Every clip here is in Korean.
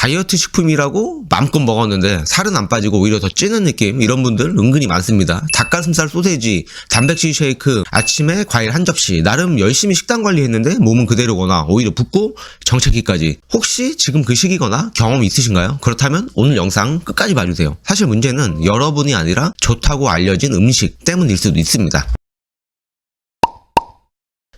다이어트 식품이라고 마음껏 먹었는데 살은 안 빠지고 오히려 더 찌는 느낌, 이런 분들 은근히 많습니다. 닭가슴살 소세지, 단백질 쉐이크, 아침에 과일 한 접시, 나름 열심히 식단 관리했는데 몸은 그대로거나 오히려 붓고 정체기까지. 혹시 지금 그 시기거나 경험 있으신가요? 그렇다면 오늘 영상 끝까지 봐주세요. 사실 문제는 여러분이 아니라 좋다고 알려진 음식 때문일 수도 있습니다.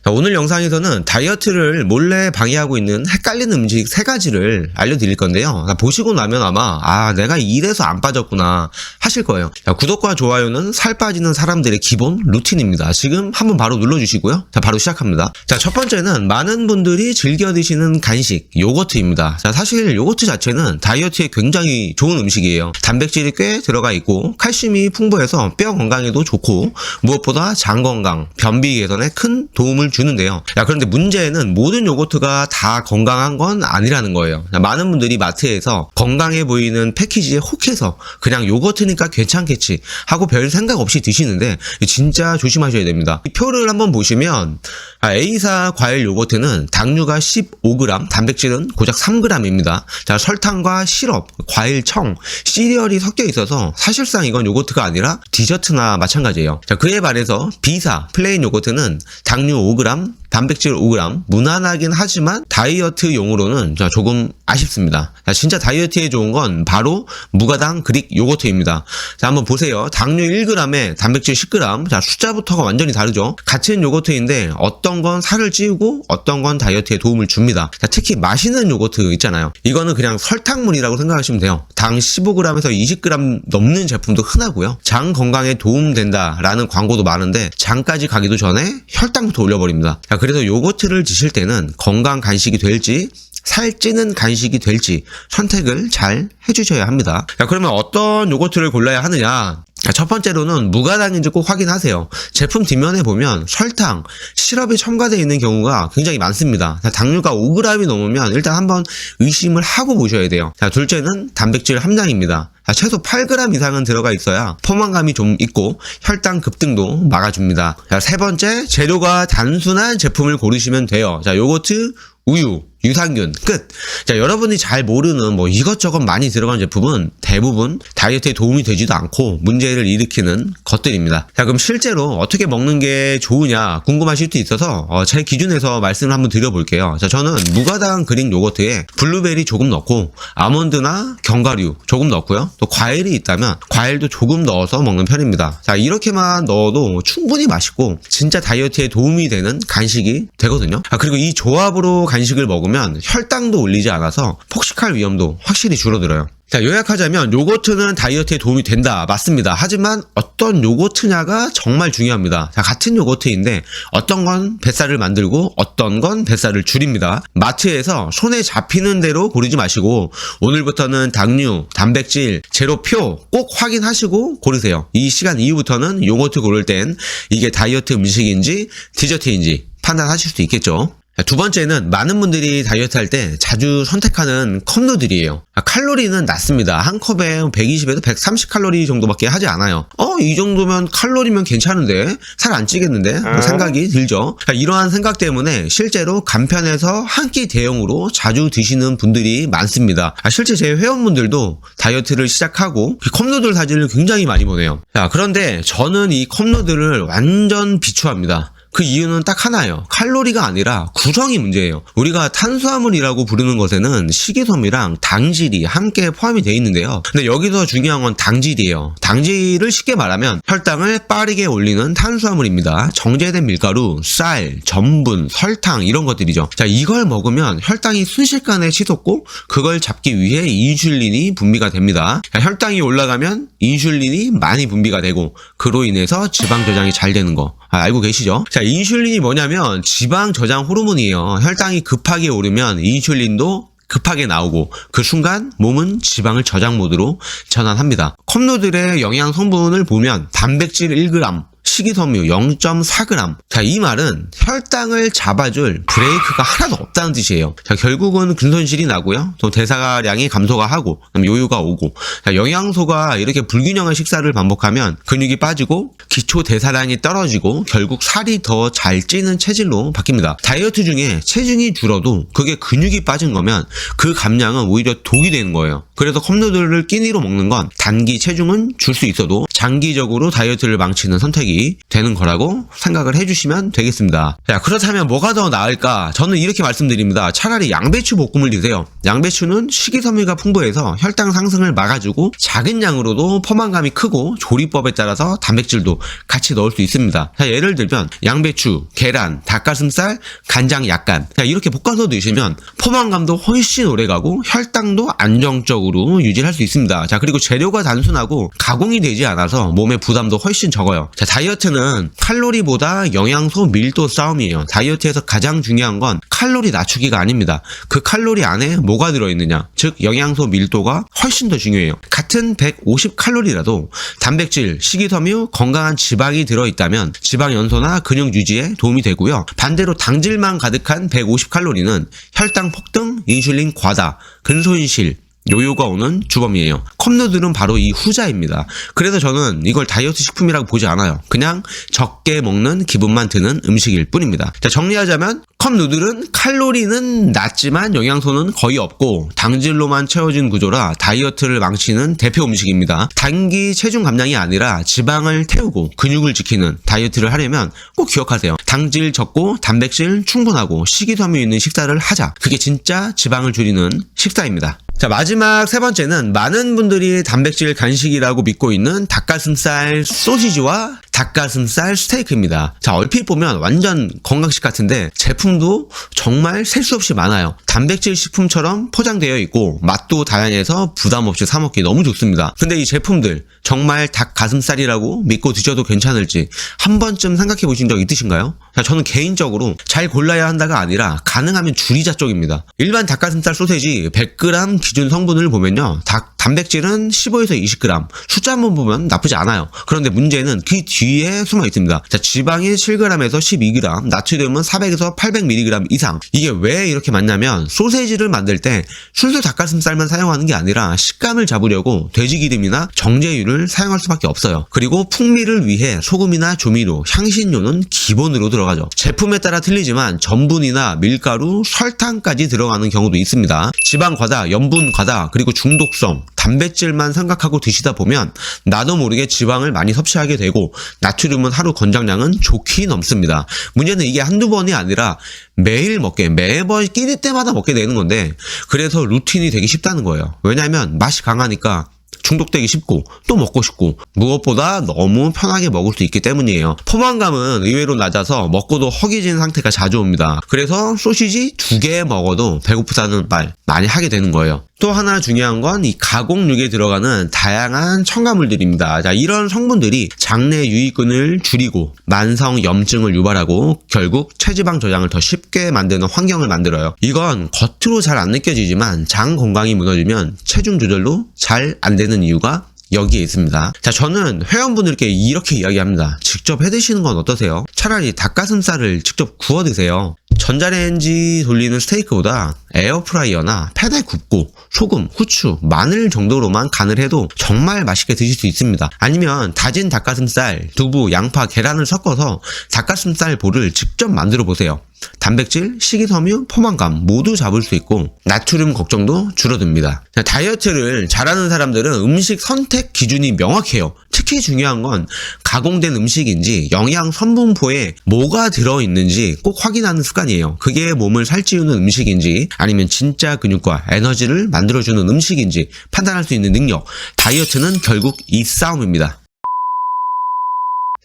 오늘 영상에서는 다이어트를 몰래 방해하고 있는 헷갈리는 음식 3가지를 알려드릴 건데요. 보시고 나면 아마 내가 이래서 안 빠졌구나 하실 거예요. 구독과 좋아요는 살 빠지는 사람들의 기본 루틴입니다. 지금 한번 바로 눌러주시고요. 바로 시작합니다. 첫 번째는 많은 분들이 즐겨 드시는 간식, 요거트입니다. 사실 요거트 자체는 다이어트에 굉장히 좋은 음식이에요. 단백질이 꽤 들어가 있고 칼슘이 풍부해서 뼈 건강에도 좋고 무엇보다 장 건강, 변비 개선에 큰 도움을 주는데요. 그런데 문제는 모든 요거트가 다 건강한 건 아니라는 거예요. 많은 분들이 마트에서 건강해 보이는 패키지에 혹해서 그냥 요거트니까 괜찮겠지 하고 별 생각 없이 드시는데 진짜 조심하셔야 됩니다. 이 표를 한번 보시면 A사 과일 요거트는 당류가 15g, 단백질은 고작 3g입니다. 설탕과 시럽, 과일청, 시리얼이 섞여 있어서 사실상 이건 요거트가 아니라 디저트나 마찬가지예요. 그에 반해서 B사 플레인 요거트는 당류 5g, 단백질 5g, 무난하긴 하지만 다이어트용으로는 조금 아쉽습니다. 진짜 다이어트에 좋은 건 바로 무가당 그릭 요거트입니다. 한번 보세요. 당류 1g에 단백질 10g. 숫자부터가 완전히 다르죠. 같은 요거트인데 어떤 건 살을 찌우고 어떤 건 다이어트에 도움을 줍니다. 특히 맛있는 요거트 있잖아요. 이거는 그냥 설탕물이라고 생각하시면 돼요. 당 15g에서 20g 넘는 제품도 흔하고요. 장 건강에 도움된다라는 광고도 많은데 장까지 가기도 전에 혈당부터 올려버립니다. 그래서 요거트를 드실 때는 건강 간식이 될지 살찌는 간식이 될지 선택을 잘 해주셔야 합니다. 그러면 어떤 요거트를 골라야 하느냐? 첫 번째로는 무가당인지 꼭 확인하세요. 제품 뒷면에 보면 설탕, 시럽이 첨가되어 있는 경우가 굉장히 많습니다. 당류가 5g이 넘으면 일단 한번 의심을 하고 보셔야 돼요. 둘째는 단백질 함량입니다. 최소 8g 이상은 들어가 있어야 포만감이 좀 있고 혈당 급등도 막아줍니다. 세 번째, 재료가 단순한 제품을 고르시면 돼요. 요거트, 우유, 유산균, 끝. 여러분이 잘 모르는 이것저것 많이 들어간 제품은 대부분 다이어트에 도움이 되지도 않고 문제를 일으키는 것들입니다. 그럼 실제로 어떻게 먹는 게 좋으냐 궁금하실 수도 있어서 제 기준에서 말씀을 한번 드려볼게요. 저는 무가당 그릭 요거트에 블루베리 조금 넣고 아몬드나 견과류 조금 넣고요. 또 과일이 있다면 과일도 조금 넣어서 먹는 편입니다. 이렇게만 넣어도 충분히 맛있고 진짜 다이어트에 도움이 되는 간식이 되거든요. 그리고 이 조합으로 간식을 먹으면 혈당도 올리지 않아서 폭식할 위험도 확실히 줄어들어요. 요약하자면 요거트는 다이어트에 도움이 된다. 맞습니다. 하지만 어떤 요거트냐가 정말 중요합니다. 같은 요거트인데 어떤 건 뱃살을 만들고 어떤 건 뱃살을 줄입니다. 마트에서 손에 잡히는 대로 고르지 마시고 오늘부터는 당류, 단백질, 재료표 꼭 확인하시고 고르세요. 이 시간 이후부터는 요거트 고를 땐 이게 다이어트 음식인지 디저트인지 판단하실 수 있겠죠. 두 번째는 많은 분들이 다이어트 할 때 자주 선택하는 컵누들이에요. 칼로리는 낮습니다. 한 컵에 120에서 130 칼로리 정도밖에 하지 않아요. 이 정도면 칼로리면 괜찮은데 살 안 찌겠는데 생각이 들죠. 이러한 생각 때문에 실제로 간편해서 한 끼 대용으로 자주 드시는 분들이 많습니다. 실제 제 회원분들도 다이어트를 시작하고 컵누들 사진을 굉장히 많이 보내요. 그런데 저는 이 컵누들을 완전 비추합니다. 그 이유는 딱 하나예요. 칼로리가 아니라 구성이 문제예요. 우리가 탄수화물이라고 부르는 것에는 식이섬유랑 당질이 함께 포함이 되어 있는데요. 근데 여기서 중요한 건 당질이에요. 당질을 쉽게 말하면 혈당을 빠르게 올리는 탄수화물입니다. 정제된 밀가루, 쌀, 전분, 설탕 이런 것들이죠. 이걸 먹으면 혈당이 순식간에 치솟고 그걸 잡기 위해 인슐린이 분비가 됩니다. 혈당이 올라가면 인슐린이 많이 분비가 되고 그로 인해서 지방 저장이 잘 되는 거 알고 계시죠? 인슐린이 뭐냐면 지방 저장 호르몬이에요. 혈당이 급하게 오르면 인슐린도 급하게 나오고 그 순간 몸은 지방을 저장 모드로 전환합니다. 컵누들의 영양 성분을 보면 단백질 1g, 식이섬유 0.4g. 자, 이 말은 혈당을 잡아줄 브레이크가 하나도 없다는 뜻이에요. 자, 결국은 근손실이 나고요. 또 대사량이 감소가 하고, 그다음 요요가 오고. 자, 영양소가 이렇게 불균형한 식사를 반복하면 근육이 빠지고 기초 대사량이 떨어지고 결국 살이 더 잘 찌는 체질로 바뀝니다. 다이어트 중에 체중이 줄어도 그게 근육이 빠진 거면 그 감량은 오히려 독이 되는 거예요. 그래서 컵누들을 끼니로 먹는 건 단기 체중은 줄 수 있어도 장기적으로 다이어트를 망치는 선택이 되는 거라고 생각을 해주시면 되겠습니다. 자, 그렇다면 뭐가 더 나을까? 저는 이렇게 말씀드립니다. 차라리 양배추 볶음을 드세요. 양배추는 식이섬유가 풍부해서 혈당 상승을 막아주고 작은 양으로도 포만감이 크고 조리법에 따라서 단백질도 같이 넣을 수 있습니다. 자, 예를 들면 양배추, 계란, 닭가슴살, 간장 약간, 자, 이렇게 볶아서 드시면 포만감도 훨씬 오래가고 혈당도 안정적으로 유지할 수 있습니다. 자, 그리고 재료가 단순하고 가공이 되지 않아서 몸의 부담도 훨씬 적어요. 자, 다이어트는 칼로리보다 영양소 밀도 싸움이에요. 다이어트에서 가장 중요한 건 칼로리 낮추기가 아닙니다. 그 칼로리 안에 뭐가 들어있느냐, 즉 영양소 밀도가 훨씬 더 중요해요. 같은 150칼로리라도 단백질, 식이섬유, 건강한 지방이 들어있다면 지방 연소나 근육 유지에 도움이 되고요. 반대로 당질만 가득한 150칼로리는 혈당 폭등, 인슐린 과다, 근손실, 요요가 오는 주범이에요. 컵누들은 바로 이 후자입니다. 그래서 저는 이걸 다이어트 식품이라고 보지 않아요. 그냥 적게 먹는 기분만 드는 음식일 뿐입니다. 자, 정리하자면 컵누들은 칼로리는 낮지만 영양소는 거의 없고 당질로만 채워진 구조라 다이어트를 망치는 대표 음식입니다. 단기 체중 감량이 아니라 지방을 태우고 근육을 지키는 다이어트를 하려면 꼭 기억하세요. 당질 적고 단백질 충분하고 식이섬유 있는 식사를 하자. 그게 진짜 지방을 줄이는 식사입니다. 자, 마지막 세 번째는 많은 분들이 단백질 간식이라고 믿고 있는 닭가슴살 소시지와 닭가슴살 스테이크입니다. 자, 얼핏 보면 완전 건강식 같은데 제품도 정말 셀 수 없이 많아요. 단백질 식품처럼 포장되어 있고 맛도 다양해서 부담 없이 사 먹기 너무 좋습니다. 근데 이 제품들 정말 닭가슴살이라고 믿고 드셔도 괜찮을지 한 번쯤 생각해 보신 적 있으신가요? 자, 저는 개인적으로 잘 골라야 한다가 아니라 가능하면 줄이자 쪽입니다. 일반 닭가슴살 소세지 100g 기준 성분을 보면요, 단백질은 15에서 20g, 숫자 한번 보면 나쁘지 않아요. 그런데 문제는 그 뒤에 숨어 있습니다. 자, 지방이 7g에서 12g, 나트륨은 400에서 800mg 이상. 이게 왜 이렇게 많냐면 소세지를 만들 때 순수 닭가슴살만 사용하는 게 아니라 식감을 잡으려고 돼지기름이나 정제유를 사용할 수밖에 없어요. 그리고 풍미를 위해 소금이나 조미료, 향신료는 기본으로 들어가죠. 제품에 따라 틀리지만 전분이나 밀가루, 설탕까지 들어가는 경우도 있습니다. 지방 과다, 염분 과다, 그리고 중독성, 단백질만 생각하고 드시다 보면 나도 모르게 지방을 많이 섭취하게 되고 나트륨은 하루 권장량은 좋게 넘습니다. 문제는 이게 한두 번이 아니라 매일 매번 끼니 때마다 먹게 되는 건데, 그래서 루틴이 되기 쉽다는 거예요. 왜냐하면 맛이 강하니까 중독되기 쉽고 또 먹고 싶고 무엇보다 너무 편하게 먹을 수 있기 때문이에요. 포만감은 의외로 낮아서 먹고도 허기진 상태가 자주 옵니다. 그래서 소시지 2개 먹어도 배고프다는 말 많이 하게 되는 거예요. 또 하나 중요한 건 이 가공육에 들어가는 다양한 첨가물들입니다. 자, 이런 성분들이 장내 유익균을 줄이고 만성 염증을 유발하고 결국 체지방 저장을 더 쉽게 만드는 환경을 만들어요. 이건 겉으로 잘 안 느껴지지만 장 건강이 무너지면 체중 조절도 잘 안 되는 이유가 여기에 있습니다. 자, 저는 회원분들께 이렇게 이야기합니다. 직접 해 드시는 건 어떠세요? 차라리 닭가슴살을 직접 구워 드세요. 전자레인지 돌리는 스테이크보다 에어프라이어나 팬에 굽고 소금, 후추, 마늘 정도로만 간을 해도 정말 맛있게 드실 수 있습니다. 아니면 다진 닭가슴살, 두부, 양파, 계란을 섞어서 닭가슴살 볼을 직접 만들어 보세요. 단백질, 식이섬유, 포만감 모두 잡을 수 있고 나트륨 걱정도 줄어듭니다. 다이어트를 잘하는 사람들은 음식 선택 기준이 명확해요. 특히 중요한 건 가공된 음식인지 영양 성분표에 뭐가 들어있는지 꼭 확인하는 습관이에요. 그게 몸을 살찌우는 음식인지 아니면 진짜 근육과 에너지를 만들어주는 음식인지 판단할 수 있는 능력. 다이어트는 결국 이 싸움입니다.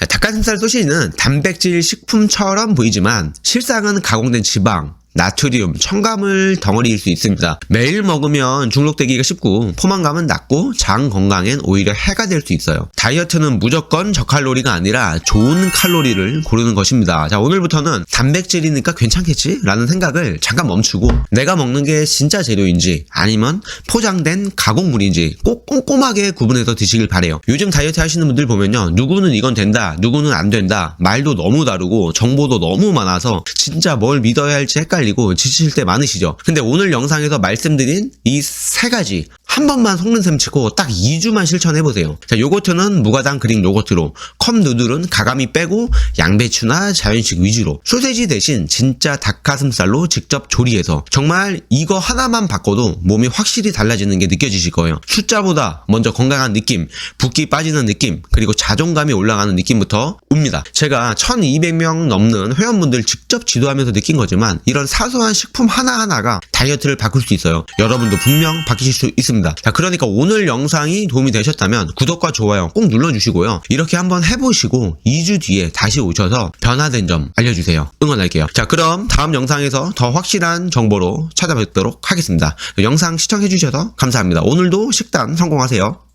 닭가슴살 소시지는 단백질 식품처럼 보이지만 실상은 가공된 지방, 나트륨, 첨가물 덩어리일 수 있습니다. 매일 먹으면 중독되기가 쉽고 포만감은 낮고 장 건강엔 오히려 해가 될 수 있어요. 다이어트는 무조건 저칼로리가 아니라 좋은 칼로리를 고르는 것입니다. 자, 오늘부터는 단백질이니까 괜찮겠지? 라는 생각을 잠깐 멈추고 내가 먹는 게 진짜 재료인지 아니면 포장된 가공물인지 꼭 꼼꼼하게 구분해서 드시길 바래요. 요즘 다이어트 하시는 분들 보면요, 누구는 이건 된다, 누구는 안 된다, 말도 너무 다르고 정보도 너무 많아서 진짜 뭘 믿어야 할지 헷갈리고 지칠 때 많으시죠. 근데 오늘 영상에서 말씀드린 이 세 가지 한 번만 속는 셈 치고 딱 2주만 실천해보세요. 자, 요거트는 무가당 그릭 요거트로, 컵 누들은 가감이 빼고 양배추나 자연식 위주로, 소세지 대신 진짜 닭가슴살로 직접 조리해서 정말 이거 하나만 바꿔도 몸이 확실히 달라지는 게 느껴지실 거예요. 숫자보다 먼저 건강한 느낌, 붓기 빠지는 느낌, 그리고 자존감이 올라가는 느낌부터 옵니다. 제가 1200명 넘는 회원분들 직접 지도하면서 느낀 거지만 이런 사소한 식품 하나하나가 다이어트를 바꿀 수 있어요. 여러분도 분명 바뀌실 수 있습니다. 자, 그러니까 오늘 영상이 도움이 되셨다면 구독과 좋아요 꼭 눌러주시고요. 이렇게 한번 해보시고 2주 뒤에 다시 오셔서 변화된 점 알려주세요. 응원할게요. 자, 그럼 다음 영상에서 더 확실한 정보로 찾아뵙도록 하겠습니다. 영상 시청해주셔서 감사합니다. 오늘도 식단 성공하세요.